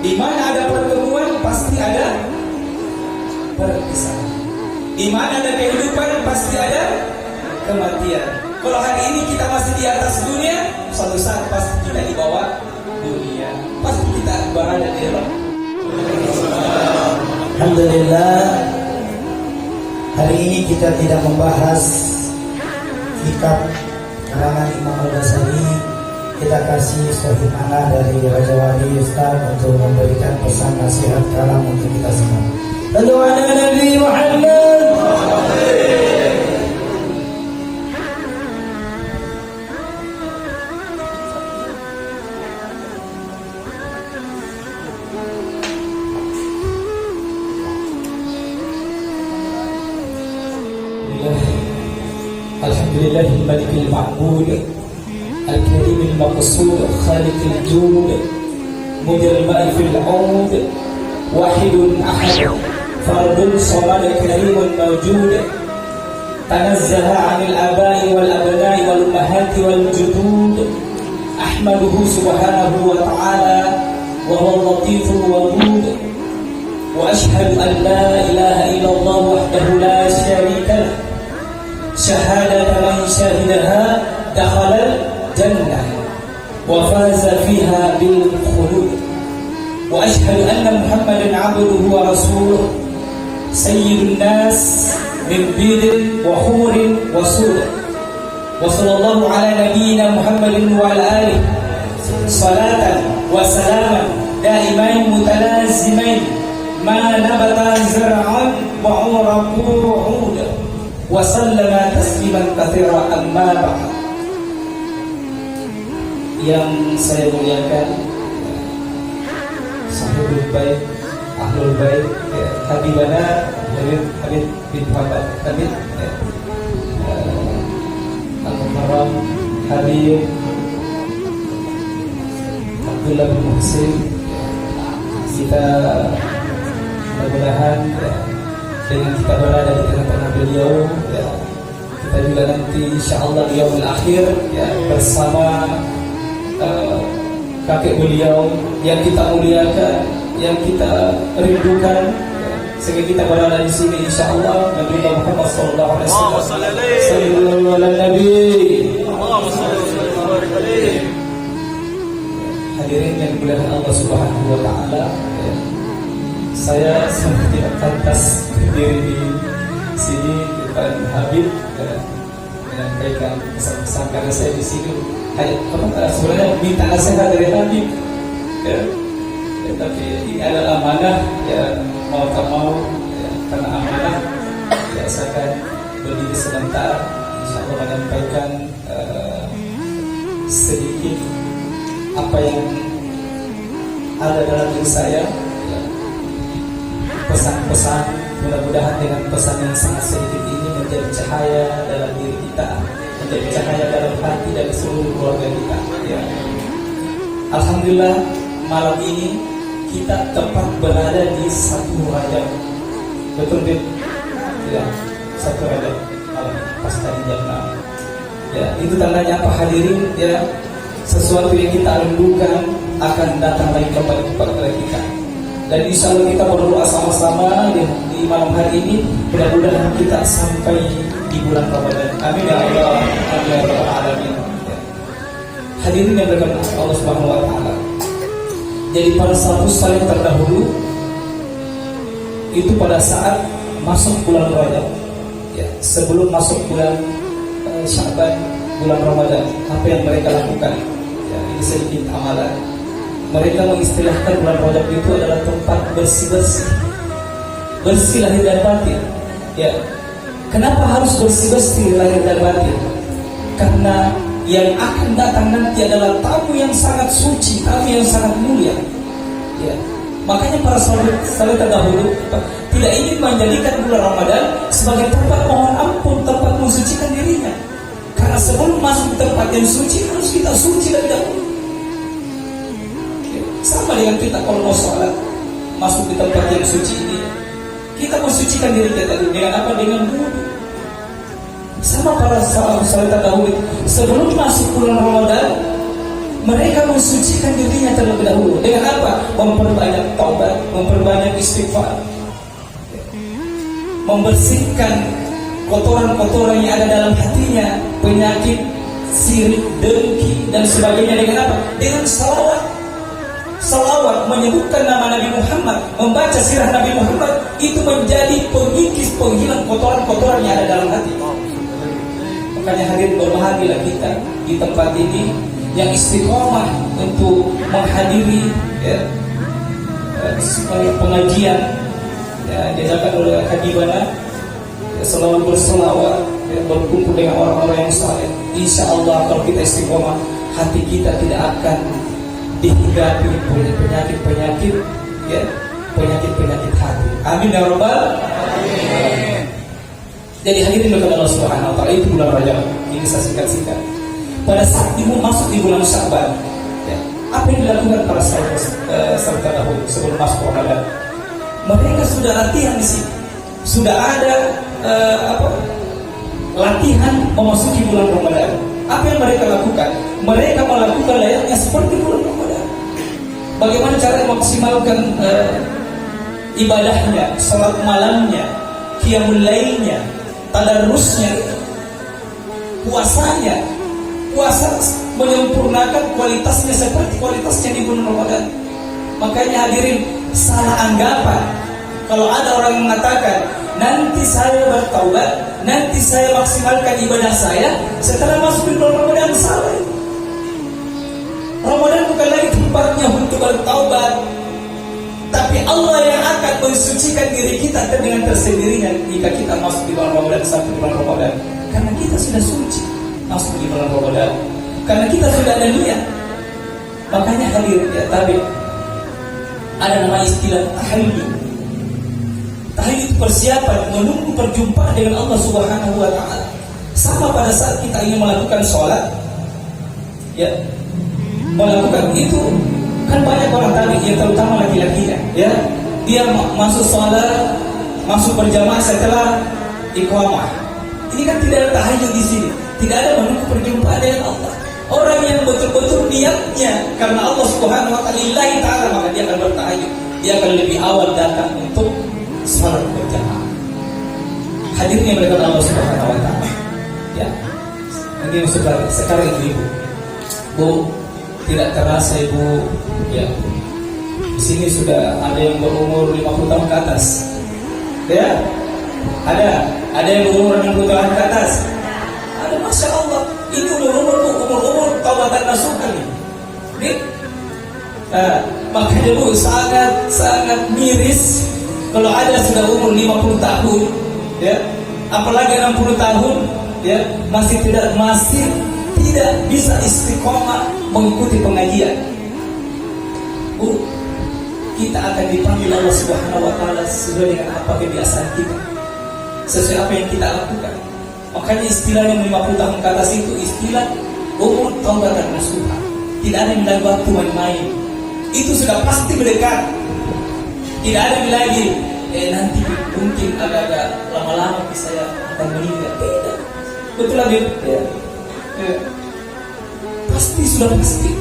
Di mana ada pertemuan pasti ada perpisahan. Di mana ada kehidupan pasti ada kematian. Kalau hari ini kita masih di atas dunia, suatu saat pasti kita di bawah dunia. Pasti kita berada di dalam. Alhamdulillah, hari ini kita tidak membahas kitab karangan Imam Al-Ghazali. Kita kasih suatu mana dari Raja Wali Ustaz untuk memberikan pesan nasihat kalam untuk kita semua. Sallu ala Nabi Muhammad. Alhamdulillah Malikil Ma'bud Al-Karim Al-Maqsud Khaliqil Jud Mudir Ma'i Fil 'Ud Wahidun Ahad Fardun Samad Karimun Mawjud Tanazzaha 'anil aba'i wal abna'i wal ummahati wal judud Ahmaduhu subhanahu wa ta'ala wa huwa latiful wadud wa ashhadu an la ilaha illallah wahdahu la syarika lah شهادة من شهدها دخل الجنة وفاز فيها بالخلود وأشهد أن محمدا عبده ورسوله سيد الناس من بيض وحور وسود وصلى الله على نبينا محمد وعلى آله صلاة وسلاما دائمين متلازمين ما نبت زرعا وعرق عود wasallama tasliman katsira amma ba'd. Yang saya muliakan Sahibul Bait, Ahlul Bait, Habibana Habib bin Habib Al-Muharram Habib Abdullah bin Muhsin. Kita mudah-mudahan dengan kita berada di tengah-tengah beliau, ya, kita juga nanti insyaallah di yaumul akhir, ya, bersama kakek beliau yang kita muliakan, yang kita rindukan, ya, sehingga kita berada di sini insyaallah. Nabi Muhammad sallallahu alaihi wasallam. Sallallahu alaihi nabi. Hadirin yang dimuliakan Allah Subhanahu wa taala, ya. Saya seperti pantas berdiri di sini di depan Habib, menyampaikan pesan-pesan karena saya di sini sebenarnya minta nasihat dari Habib, ya, tapi ini adalah amanah, ya, mau tak mau, ya, karena amanah, ya, saya akan berdiri sebentar insyaallah menyampaikan sedikit apa yang ada dalam diri saya. Pesan-pesan, mudah-mudahan dengan pesan yang sangat sedikit ini menjadi cahaya dalam diri kita, menjadi cahaya dalam hati dan seluruh keluarga kita, ya. Alhamdulillah malam ini kita tepat berada di 1 Rajab. Betul Bib? Ya, 1 Rajab malam pas tadi jam 6. Ya, itu tandanya apa hadirin, ya, sesuatu yang kita rindukan akan datang lagi kepada kita. Dan insya Allah kita berdoa sama-sama di malam hari ini, mudah-mudahan kita sampai di bulan Ramadan. Amin ya Allah, amin ya Rabbal alamin. Hadirin yang berkenan Allah Subhanahu wa taala. Jadi pada satu saling terdahulu itu pada saat masuk bulan Rajab, ya, sebelum masuk bulan Sya'ban, bulan Ramadan, apa yang mereka lakukan? Ya, ini sedikit amalan. Mereka mengistilahkan bulan Rajab itu adalah tempat bersih-bersih, bersih lahir dan batin. Ya, kenapa harus bersih-bersih lahir dan batin? Karena yang akan datang nanti adalah tamu yang sangat suci, tamu yang sangat mulia. Ya, makanya para sahabat terdahulu tidak ingin menjadikan bulan Ramadan sebagai tempat mohon ampun, tempat mensucikan dirinya. Karena sebelum masuk ke tempat yang suci harus kita suci lebih dahulu. Sama dengan kita kalau mau sholat, masuk di tempat yang suci ini, kita mensucikan diri kita dengan apa? Dengan wudu. Sama para sahabat terdahulu, sebelum masuk bulan Ramadan, mereka mensucikan dirinya terlebih dahulu dengan apa? Memperbanyak taubat, memperbanyak istighfar, membersihkan kotoran-kotoran yang ada dalam hatinya, penyakit, sirik, dengki dan sebagainya. Dengan apa? Dengan salawat. Salawat menyebutkan nama Nabi Muhammad, membaca sirah Nabi Muhammad, itu menjadi pengikis, penghilang kotoran-kotoran yang ada dalam hati. Makanya hadirin, berbahagialah kita di tempat ini yang istiqomah untuk menghadiri pengajian diadakan oleh Hadibana, selalu berselawat, berkumpul dengan orang-orang yang saleh. Insya Allah kalau kita istiqomah, hati kita tidak akan dihinggapi penyakit-penyakit, penyakit-penyakit hati. Amin ya rabbal alamin. Jadi hadirin oleh Allah Subhanahu wa taala, itu bulan Rajab. Ini saya singkat-singkat. Pada saat masuk di bulan Sya'ban, apa yang dilakukan para sahabat dahulu sebelum masuk Ramadan? Mereka sudah latihan di sini. Sudah ada latihan memasuki bulan Ramadan. Apa yang mereka lakukan? Mereka melakukan layaknya seperti bulan Ramadan. Bagaimana cara memaksimalkan ibadahnya, salat malamnya, qiyamul lailnya, tadarrusnya, puasanya. Puasa menyempurnakan kualitasnya seperti kualitasnya di bulan Ramadan. Makanya hadirin, salah anggapan kalau ada orang yang mengatakan nanti saya bertaubat, nanti saya maksimalkan ibadah saya setelah masuk di bulan Ramadan. Salah. Ramadan bukan lagi tempatnya untuk bertaubat, tapi Allah yang akan mensucikan diri kita dengan tersendirinya jika kita masuk di bulan Ramadan sampai bulan Ramadan. Karena kita sudah suci masuk di bulan Ramadan, karena kita sudah ada niat. Makanya hadirin ya, tadi ada nama istilah tahayyul. Tahayyul itu persiapan menunggu perjumpaan dengan Allah Subhanahu wa taala. Sama pada saat kita ingin melakukan sholat, melakukan itu kan banyak orang tadi, ya terutama laki-lakinya, dia masuk sholat, masuk berjamaah setelah iqamah. Ini kan tidak ada tahayyul di sini, tidak ada menunggu perjumpaan dengan Allah. Orang yang betul-betul niatnya karena Allah Subhanahu wa taala, lillahi ta'ala, maka dia akan bertahayyul. Dia akan lebih awal datang untuk sholat berjamaah. Hadirnya mereka Allah Subhanahu wa taala. Ya. Mungkin sekarang ibu, Bu, tidak terasa ibu, ya. Di sini sudah ada yang berumur 50 tahun ke atas. Ya. Ada yang berumur 60 tahun ke atas. Ada, Masya Allah. Ini umur taubatan nasukan nih. Makanya Bu, sangat miris kalau ada sudah umur 50 tahun, ya, apalagi 60 tahun, ya, masih tidak bisa istiqomah mengikuti pengajian. Bu, kita akan dipanggil Allah Subhanahu wa taala sesuai dengan apa kebiasaan kita, sesuai apa yang kita lakukan. Makanya istilah yang 50 tahun ke atas itu istilah umur taubatan nasuha. Tidak ada yang bilang waktu main-main. Itu sudah pasti mendekat. Tidak ada yang lagi nanti mungkin agak-agak lama-lama saya akan meninggal. Tidak. Betul lagi. Ya. Pasti sudah pasti.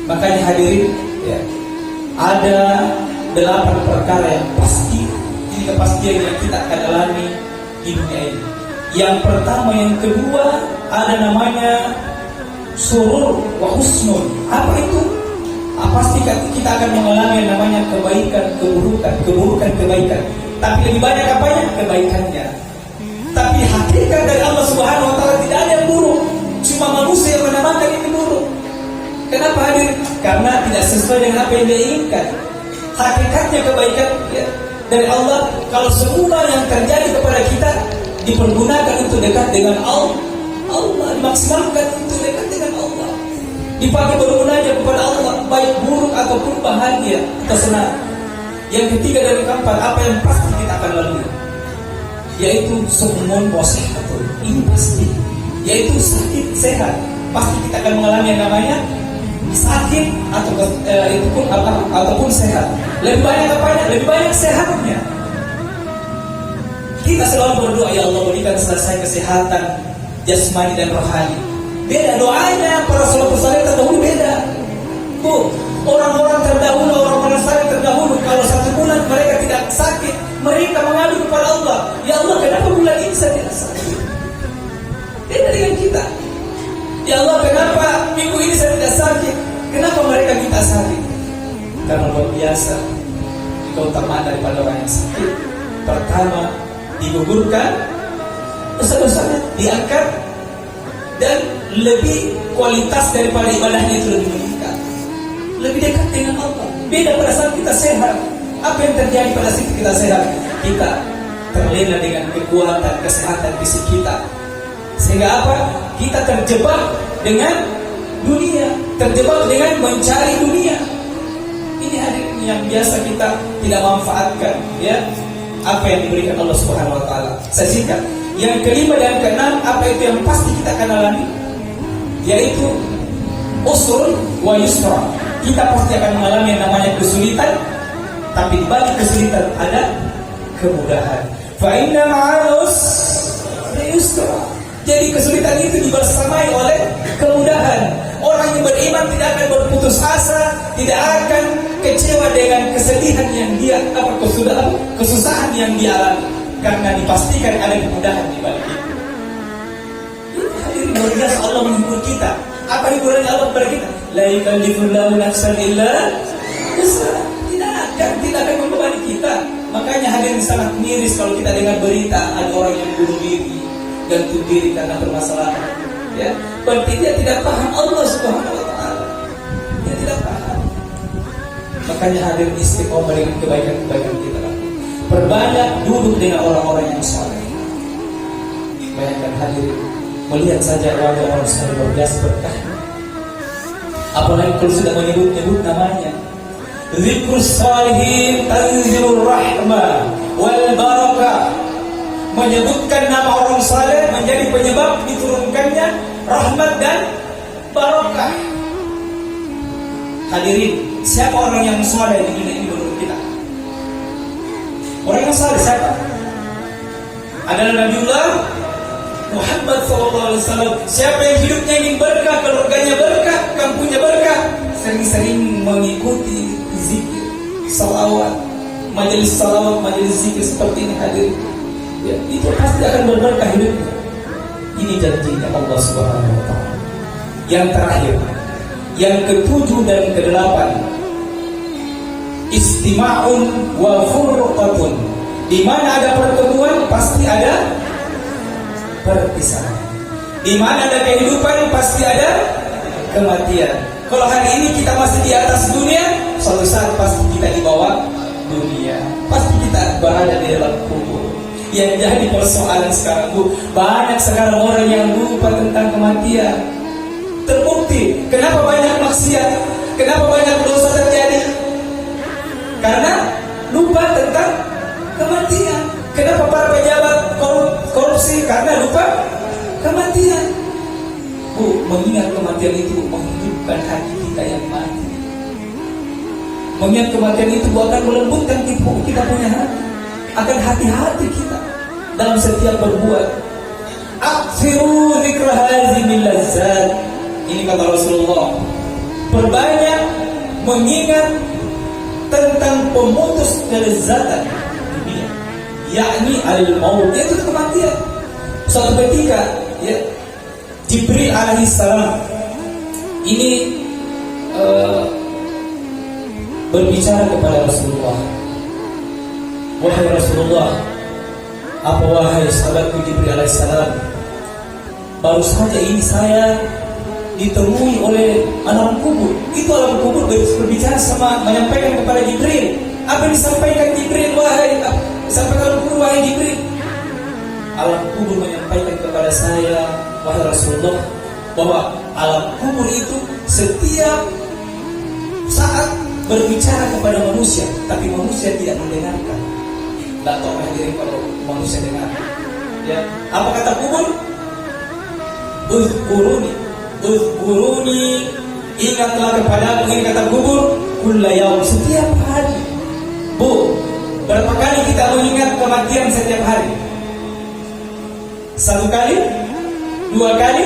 Makanya hadirin, ya, ada 8 perkara yang pasti. Ini kepastian yang kita akan alami di dunia ini. Yang pertama, yang kedua, ada namanya surur wa husnul. Apa itu? Pasti kita akan mengalami yang namanya kebaikan, keburukan, kebaikan. Tapi lebih banyak apanya? Kebaikannya. Tapi hakikat dari Allah Subhanahu wa taala tidak ada yang buruk. Cuma manusia yang menamakan ini buruk. Kenapa hadir? Karena tidak sesuai dengan apa yang dia inginkan. Hakikatnya kebaikan, ya, dari Allah. Kalau semua yang terjadi kepada kita dipergunakan untuk dekat dengan Allah, dimaksimalkan untuk dekat dengan Allah, dipakai bermunajat kepada Allah, baik buruk ataupun bahagia atau senang. Yang ketiga dari keempat, apa yang pasti kita akan lalui, yaitu sumun wasihatun. Ini pasti, yaitu sakit sehat. Pasti kita akan mengalami yang namanya sakit ataupun sehat. Lebih banyak apanya? Lebih banyak sehatnya. Kita selalu berdoa, ya Allah berikan saya kesehatan jasmani dan rohani. Beda doanya para salafus saleh terdahulu beda. Bu, orang-orang terdahulu, orang-orang saleh terdahulu, kalau 1 bulan mereka tidak sakit, mereka mengadu kepada Allah, ya Allah, kenapa bulan ini saya tidak sakit? Beda dengan kita. Ya Allah, kenapa minggu ini saya tidak sakit? Kenapa mereka kita sakit? Karena luar biasa keutamaan daripada orang yang sakit. Pertama, digugurkan dosa-dosanya, diangkat, dan lebih kualitas daripada ibadahnya itu lebih meningkat, lebih dekat dengan Allah. Beda pada saat kita sehat. Apa yang terjadi pada saat kita sehat? Kita terlena dengan kekuatan, kesehatan fisik kita. Sehingga apa? Kita terjebak dengan dunia, terjebak dengan mencari dunia. Ini hadirin yang biasa kita tidak manfaatkan, ya, apa yang diberikan Allah Subhanahu wa taala. Saya singkat. Yang kelima dan keenam, apa itu yang pasti kita akan alami? Yaitu usrun wa yusra. Kita pasti akan mengalami yang namanya kesulitan, tapi di balik kesulitan ada kemudahan. Fa inna ma'al usri yusra. Jadi kesulitan itu dibersamai oleh kemudahan. Orang yang beriman tidak akan berputus asa, tidak akan kecewa dengan kesedihan yang dia kesusahan yang dia alami, karena dipastikan ada kemudahan di balik itu. Hadirin luar biasa, Allah menghibur kita. Apa hiburan Allah kepada kita? La yukallifullahu nafsan illa wus'aha. Tidak akan membebani kita. Makanya hadirin sangat miris kalau kita dengar berita ada orang yang bunuh diri, gantung diri karena bermasalah. Ya, berarti dia tidak paham Allah Subhanahu wa taala. Dia tidak paham. Makanya hadirin istiqomah dengan kebaikan-kebaikan kita. Perbanyak duduk dengan orang-orang yang saleh. Bayangkan hadirin, melihat saja wajah orang saleh luar biasa berkah. Apalagi kalau sudah menyebut-nyebut namanya. Zikrus salihin tanzilur rahmah wal barakah. Menyebutkan nama orang saleh menjadi penyebab diturunkannya rahmat dan barakah. Hadirin, siapa orang yang saleh di dunia ini menurut kita? Orang yang saleh siapa? Adalah Nabiullah Muhammad SAW. Siapa yang hidupnya ingin berkah, keluarganya berkah, kampungnya berkah, sering-sering mengikuti zikir, salawat, majelis salawat, majelis zikir seperti ini hadirin. Ya, itu pasti akan berberkah hidupnya. Ini janjinya Allah Subhanahu wa taala. Yang terakhir, yang ketujuh dan kedelapan, istima'un wa furqatun. Di mana ada pertemuan pasti ada perpisahan. Di mana ada kehidupan pasti ada kematian. Kalau hari ini kita masih di atas dunia, suatu saat pasti kita di bawah dunia. Pasti kita berada di dalam kubur. Yang jadi persoalan sekarang, Bu, banyak sekarang orang yang lupa tentang kematian. Terbukti, kenapa banyak maksiat, kenapa banyak dosa terjadi? Karena lupa tentang kematian. Kenapa para pejabat korupsi? Karena lupa kematian. Bu, mengingat kematian itu menghidupkan hati kita yang mati. Mengingat kematian itu akan melembutkan kita punya hati, akan hati-hati kita dalam setiap berbuat. Aksiru zikra hazimil lazzat. Ini kata Rasulullah, perbanyak mengingat tentang pemutus kelezatan dunia, yakni al-maut, yaitu kematian. Suatu ketika, ya, Jibril alaihissalam ini berbicara kepada Rasulullah. Wahai Rasulullah, apa wahai sahabatku Jibril alaihissalam, baru saja ini saya ditemui oleh alam kubur. Itu alam kubur berbicara sama, menyampaikan kepada Jibril. Apa yang disampaikan Jibril? Disampaikan alam kubur, wahai Jibril. Alam kubur menyampaikan kepada saya, wahai Rasulullah, bahwa alam kubur itu setiap saat berbicara kepada manusia, tapi manusia tidak mendengarkan. Tak tahu hadirin kalau manusia dengar. Ya, apa kata kubur? Uzkuruni, ingatlah kepadaku. Ini kata kubur, kulla yaum, setiap hari. Bu, berapa kali kita mengingat kematian setiap hari? 1 kali? 2 kali?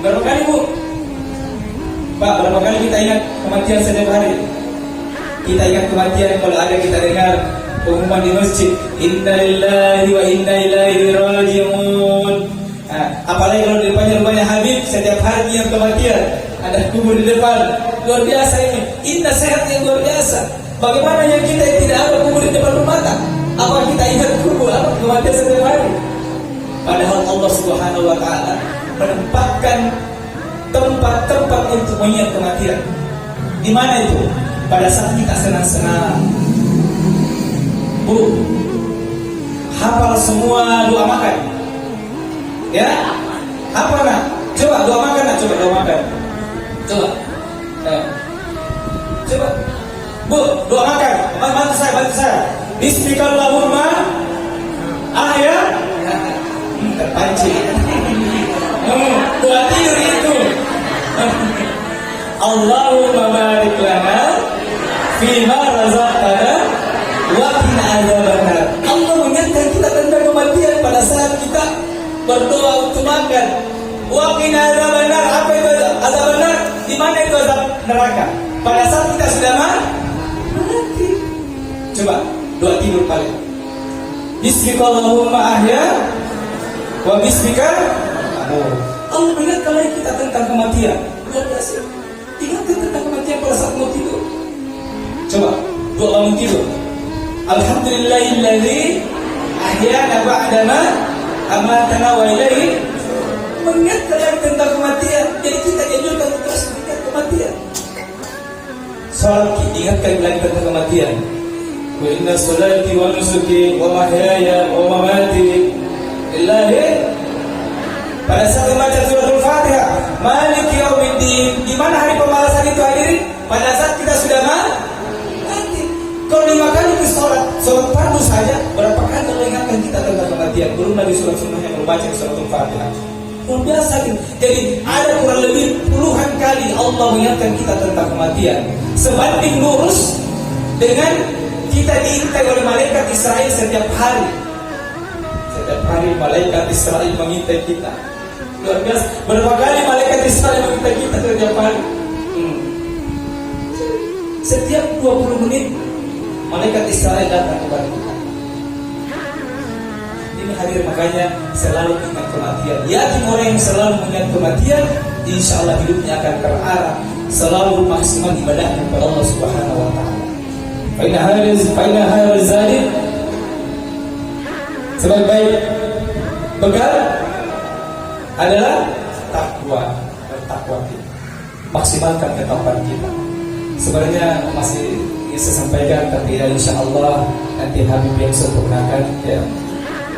Berapa kali Bu? Pak, berapa kali kita ingat kematian setiap hari? Kita ingat kematian kalau ada kita dengar pengumuman di masjid, Inna lillahi wa inna ilaihi raji'un. Apalagi kalau di depannya rumahnya Habib, setiap hari yang kematian, ada kubur di depan. Luar biasa ini. Inna sehat yang luar biasa. Bagaimana yang kita yang tidak ada kubur di depan rumah tak? Apa kita ingat kubur? Apa kematian setiap hari? Padahal Allah Subhanahu wa Ta'ala menempatkan tempat-tempat untuk mengingat kematian. Di mana itu? Pada saat kita senang-senang. Bu, hafal semua doa makan. Ya, apa nak? Coba doa makan nak, coba doa makan. Coba. Coba. Bu, doa makan. Bantu saya. Bismillahirrahmanirrahim. Ya. Terpancing. Doa tidur itu. Allahumma barik lana fima razaqtana wa qina adzabannar. Allah mengingatkan kita tentang kematian pada saat kita berdoa untuk makan. Wa qina adzabannar. Apa itu adzabannar? Di mana itu azab neraka? Pada saat kita sudah mati. Coba doa tidur paling. Bismillahirrahmanirrahim ahya wa bismika. Allah mengingatkan kita tentang kematian. Luar biasa. Ingatkan tentang kematian pada saat mau tidur. Coba doa bangun tidur. Alhamdulillahilladzi ahyana ba'dama amatana wa ilaihi. Mengingatkan tentang kematian. Jadi kita dianjurkan untuk terus mengingat kematian. Salat ingatkan lagi tentang kematian. Wa inna salati wa nusuki wa mahyaya wa mamati lillahi. Pada saat membaca suratul Fatihah, Maliki yaumiddin, di mana hari pembalasan itu hadirin? Pada saat kita sudah mati. Kalau 5 kali itu sholat fardu saja, berapa kali Allah ingatkan kita tentang kematian? Belum lagi surat sunnah yang membaca suratul Fatihah. Luar biasa gitu. Jadi ada kurang lebih puluhan kali Allah mengingatkan kita tentang kematian. Sebanding lurus dengan kita diintai oleh malaikat Israel setiap hari. Setiap hari malaikat Israel mengintai kita. Luar biasa. Berapa kali malaikat Israel mengintai kita setiap hari? Setiap 20 menit malaikat Israel datang kepada kita. Ini hadir, makanya selalu ingat kematian. Yakin orang yang selalu mengingat kematian, insya Allah hidupnya akan terarah, selalu maksimal ibadahnya kepada Allah Subhanahu wa Ta'ala. Faina harus zalim. Sebaik-baik bekal adalah bertakwa kita. Maksimalkan ketakwaan kita. Sebenarnya masih ingin saya sampaikan, tapi ya insya Allah nanti Habib yang sempurnakan ya.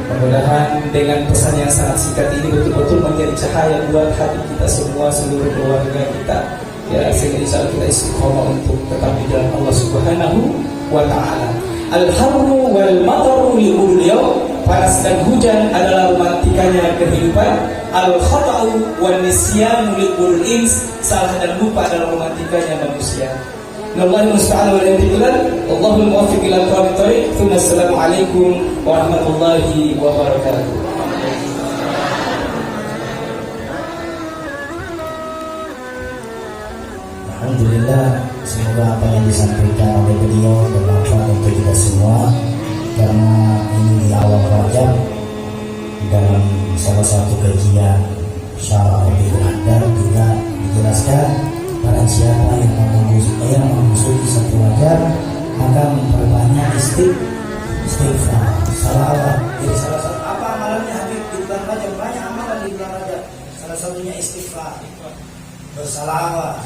Mudah-mudahan dengan pesan yang sangat singkat ini betul-betul menjadi cahaya buat hati kita semua, seluruh keluarga kita ya, sehingga insya Allah kita istiqomah untuk tetap di jalan Allah Subhanahu wa Ta'ala. Al-harru wal mataru li ulul yaum. Panas dan hujan adalah romantikanya kehidupan. Al-khata'u wan nisyanu li ulul ins. Salah dan lupa adalah romantikanya manusia. Nallahi musta'an wa yantiqulan. Allahul muwaffiq ila aqwamit thoriq. Assalamualaikum warahmatullahi wabarakatuh. Alhamdulillah, semoga apa yang disampaikan oleh beliau bermanfaat untuk kita semua. Karena ini di awal Rajab, dalam salah satu kajian syarah Rabiul Adhan juga dijelaskan para siapa yang memasuki satu Rajab maka memperbanyak istighfar, salawat. Jadi salah satu apa amalannya Habib di bulan Rajab? Banyak amalan di bulan Rajab. Salah satunya istighfar, bersalawat,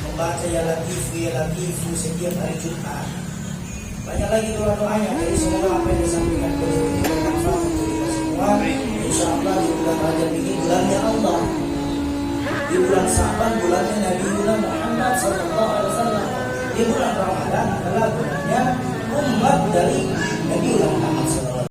membaca ya latifu setiap hari Jumat. Banyak lagi doa-doanya. Jadi semoga apa yang disampaikan beliau ini bermanfaat untuk kita semua. Insya Allah di bulan Rajab ini bulannya Allah, di bulan Sa'ban bulannya Nabi Muhammad SAW, di bulan Ramadan adalah bulannya umat dari Nabi Muhammad SAW.